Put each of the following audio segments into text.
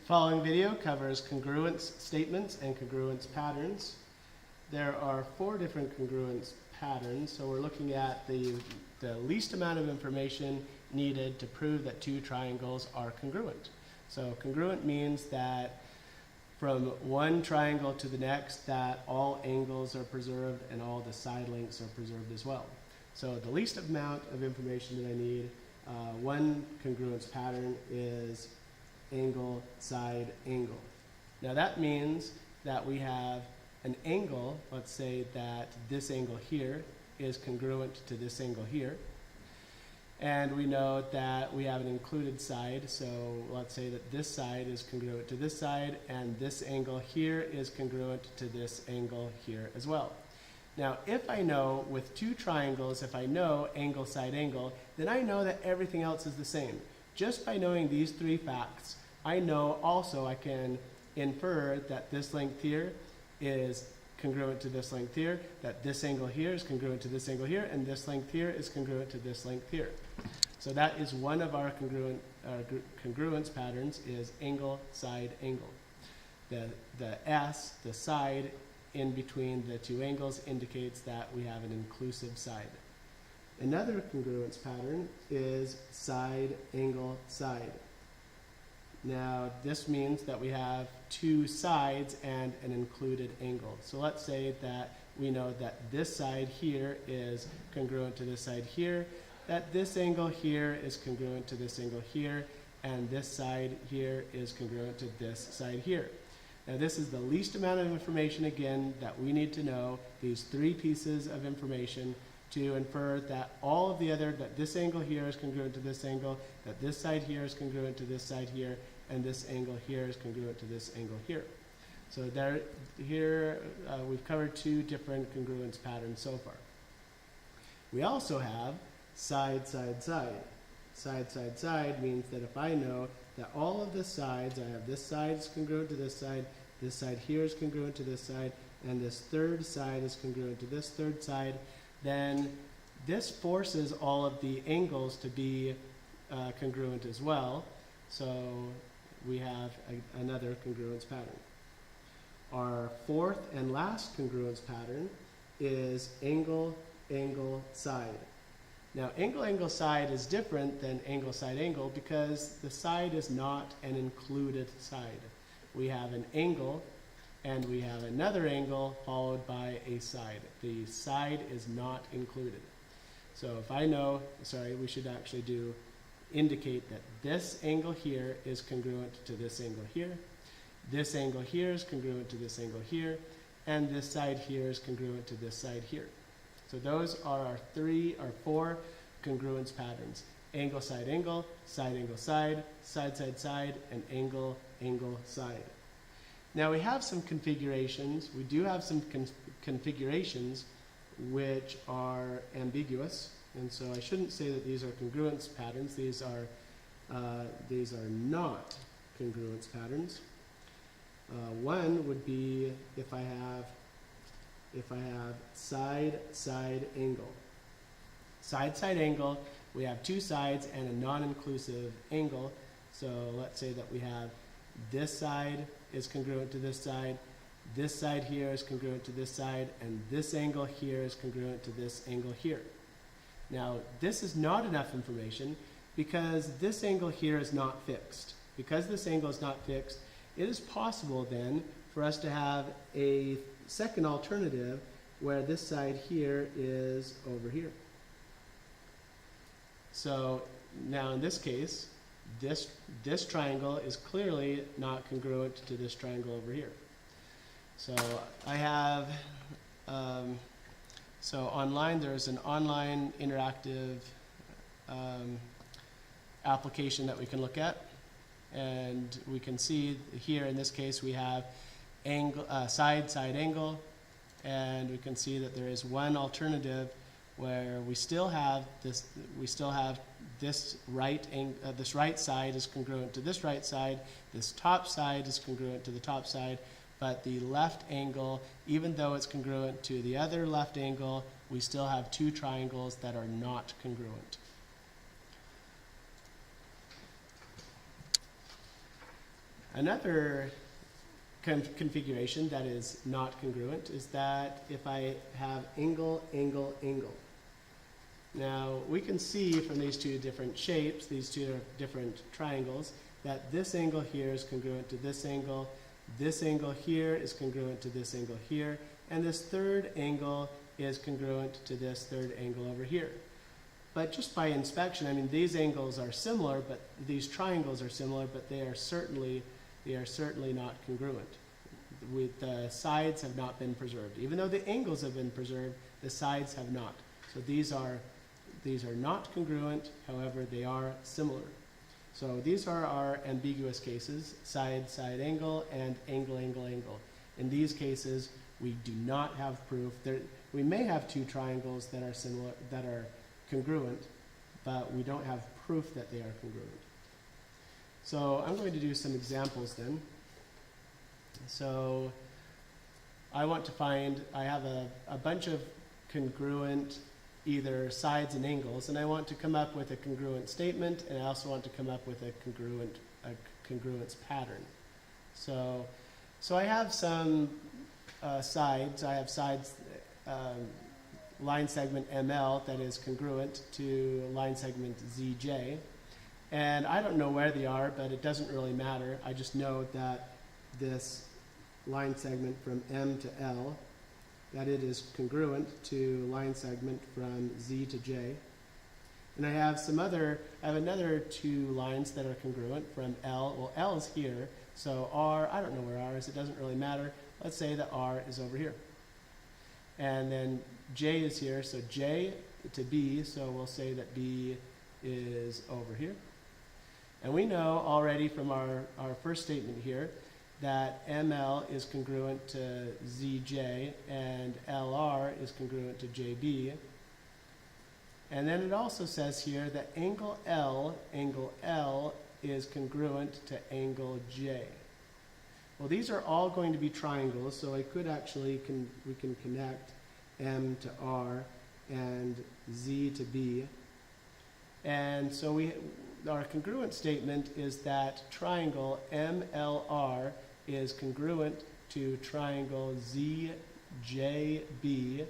Following video covers congruence statements and congruence patterns. There are 4 different congruence patterns, so we're looking at the least amount of information needed to prove that 2 triangles are congruent. So congruent means that from one triangle to the next that all angles are preserved and all the side lengths are preserved as well. So the least amount of information that I need, one congruence pattern is angle, side, angle. Now that means that we have an angle, let's say that this angle here is congruent to this angle here. And we know that we have an included side, so let's say that this side is congruent to this side, and this angle here is congruent to this angle here as well. Now, if I know with 2 triangles, if I know angle, side, angle, then I know that everything else is the same. Just by knowing these 3 facts, I know also I can infer that this length here is congruent to this length here, that this angle here is congruent to this angle here, and this length here is congruent to this length here. So that is one of our congruence patterns, is angle, side, angle. The S, the side in between the 2 angles, indicates that we have an inclusive side. Another congruence pattern is side, angle, side. Now this means that we have 2 sides and an included angle. So let's say that we know that this side here is congruent to this side here, that this angle here is congruent to this angle here, and this side here is congruent to this side here. Now this is the least amount of information, again, that we need to know, these 3 pieces of information, to infer that all of the other, that this angle here is congruent to this angle, that this side here is congruent to this side here, and this angle here is congruent to this angle here. So here we've covered 2 different congruence patterns so far. We also have side, side, side. Side, side, side means that if I know that all of the sides, I have this side is congruent to this side here is congruent to this side, and this third side is congruent to this third side, then this forces all of the angles to be congruent as well. So we have another congruence pattern. Our 4th and last congruence pattern is angle, angle, side. Now angle, angle, side is different than angle, side, angle because the side is not an included side. We have an angle and we have another angle followed by a side. The side is not included. So if I know, sorry, we should actually indicate that this angle here is congruent to this angle here, this angle here is congruent to this angle here, and this side here is congruent to this side here. So those are our 4 congruence patterns: angle, side, angle, side, side, side, side, and angle, angle, side. Now we have some configurations. We do have some configurations which are ambiguous, and so I shouldn't say that these are congruence patterns. These are not congruence patterns. One would be if I have side, side, angle. Side, side, angle, we have 2 sides and a non-inclusive angle. So let's say that we have this side is congruent to this side here is congruent to this side, and this angle here is congruent to this angle here. Now this is not enough information because this angle here is not fixed. Because this angle is not fixed, it is possible then for us to have a second alternative where this side here is over here. So now in this case, this triangle is clearly not congruent to this triangle over here. So I have, so online there's an online interactive application that we can look at, and we can see here in this case we have angle, side, side, angle, and we can see that there is one alternative where we still have this right side is congruent to this right side, this top side is congruent to the top side, but the left angle, even though it's congruent to the other left angle, we still have 2 triangles that are not congruent. Another configuration that is not congruent is that if I have angle, angle, angle. Now we can see from these two different shapes, these two different triangles, that this angle here is congruent to this angle here is congruent to this angle here, and this third angle is congruent to this third angle over here. But just by inspection, I mean, these angles are similar, but these triangles are similar, but they are certainly not congruent. The sides have not been preserved. Even though the angles have been preserved, the sides have not. So these are not congruent, however, they are similar. So these are our ambiguous cases, side, side angle, and angle, angle, angle. In these cases, we do not have proof. We may have two triangles that are similar, that are congruent, but we don't have proof that they are congruent. So I'm going to do some examples then. So I want to find, I have a bunch of congruent either sides and angles, and I want to come up with a congruent statement, and I also want to come up with a congruence pattern. So I have some sides. I have sides, line segment ML that is congruent to line segment ZJ. And I don't know where they are, but it doesn't really matter. I just know that this line segment from M to L, that it is congruent to line segment from Z to J. And I have another two lines that are congruent from L. Well, L is here, so R, I don't know where R is, it doesn't really matter. Let's say that R is over here. And then J is here, so J to B, so we'll say that B is over here. And we know already from our first statement here that ML is congruent to ZJ and LR is congruent to JB. And then it also says here that angle L is congruent to angle J. Well, these are all going to be triangles, so I could actually, we can connect M to R and Z to B. And so our congruent statement is that triangle MLR is congruent to triangle ZJB.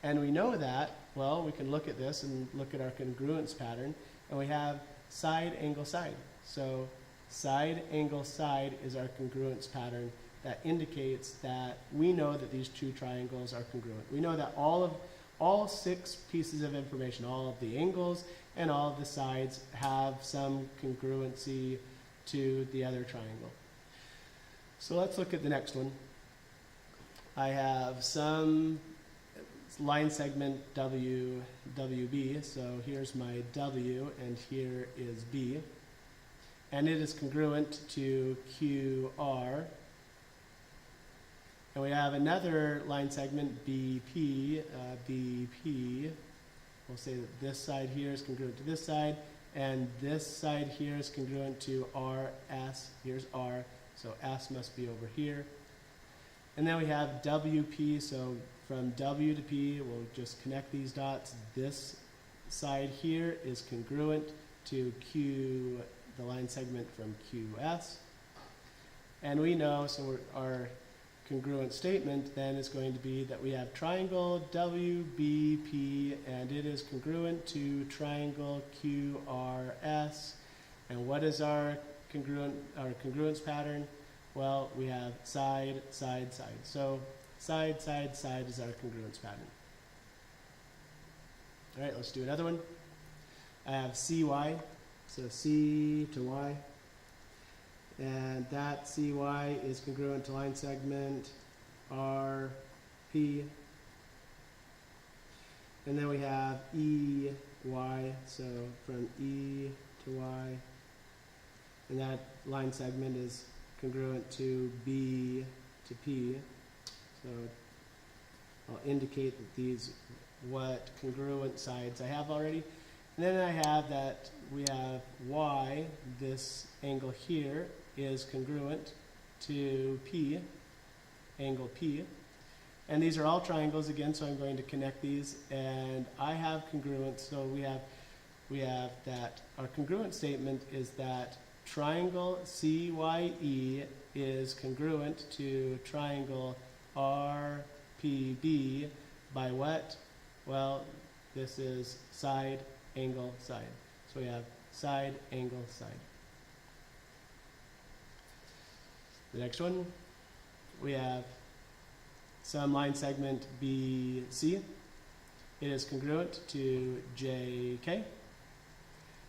And we know that, well, we can look at this and look at our congruence pattern, and we have side, angle, side. So side, angle, side is our congruence pattern that indicates that we know that these two triangles are congruent. We know that all 6 pieces of information, all of the angles and all of the sides have some congruency to the other triangle. So let's look at the next one. I have some line segment WB, so here's my W and here is B. And it is congruent to QR. And we have another line segment BP, We'll say that this side here is congruent to this side, and this side here is congruent to RS. Here's R, so S must be over here. And then we have WP, so from W to P, we'll just connect these dots. This side here is congruent to Q, the line segment from QS. And we know, so our congruent statement then is going to be that we have triangle WBP and it is congruent to triangle QRS. And what is our congruence pattern? Well, we have side, side, side. So side, side, side is our congruence pattern. All right, let's do another one. I have CY, so C to Y. And that CY is congruent to line segment RP. And then we have EY, so from E to Y. And that line segment is congruent to B to P. So I'll indicate that what congruent sides I have already. And then I have that we have Y, this angle here, is congruent to P, angle P. And these are all triangles again, so I'm going to connect these. And I have congruence, so we have that our congruent statement is that triangle CYE is congruent to triangle RPB by what? Well, this is side, angle, side. So we have side, angle, side. The next one, we have some line segment BC. It is congruent to JK.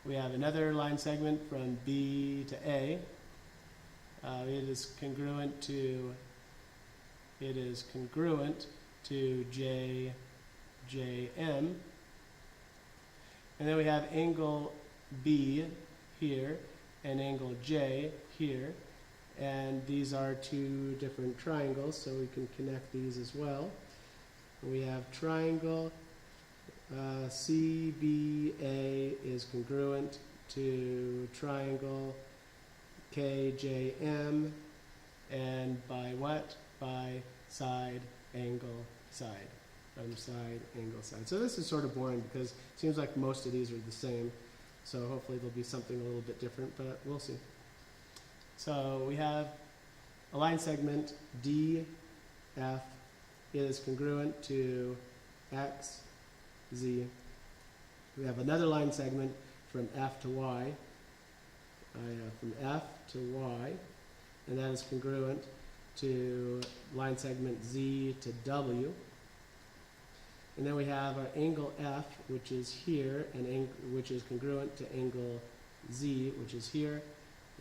We have another line segment from B to A. It is congruent to JM. And then we have angle B here and angle J here. And these are two different triangles, so we can connect these as well. We have triangle CBA is congruent to triangle KJM, and by what? By side, angle, side. Side, angle, side. So this is sort of boring because it seems like most of these are the same. So hopefully there'll be something a little bit different, but we'll see. So we have a line segment DF is congruent to X, Z. We have another line segment from F to Y, from F to Y, and that is congruent to line segment Z to W. And then we have our angle F, which is here, and which is congruent to angle Z, which is here.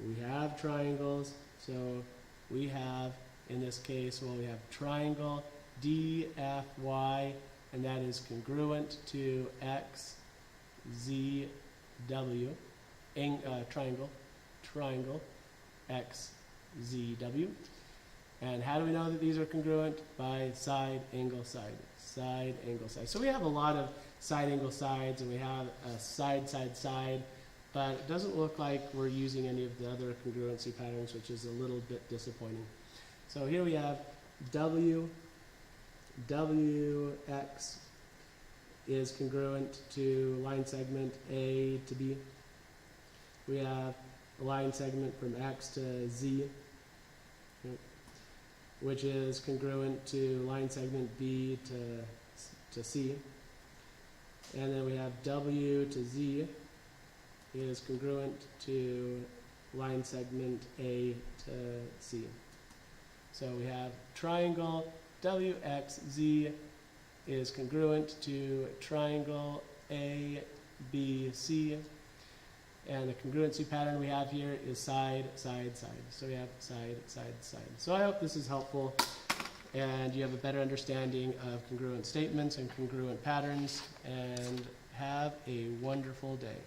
We have triangles, so we have, in this case, well, we have triangle DFY, and that is congruent to XZW, triangle XZW. And how do we know that these are congruent? By side, angle, side. Side, angle, side. So we have a lot of side, angle, sides, and we have a side, side, side, but it doesn't look like we're using any of the other congruency patterns, which is a little bit disappointing. So here we have WX is congruent to line segment A to B. We have a line segment from X to Z, which is congruent to line segment B to C. And then we have W to Z is congruent to line segment A to C. So we have triangle WXZ is congruent to triangle ABC. And the congruency pattern we have here is side, side, side. So we have side, side, side. So I hope this is helpful and you have a better understanding of congruent statements and congruent patterns, and have a wonderful day.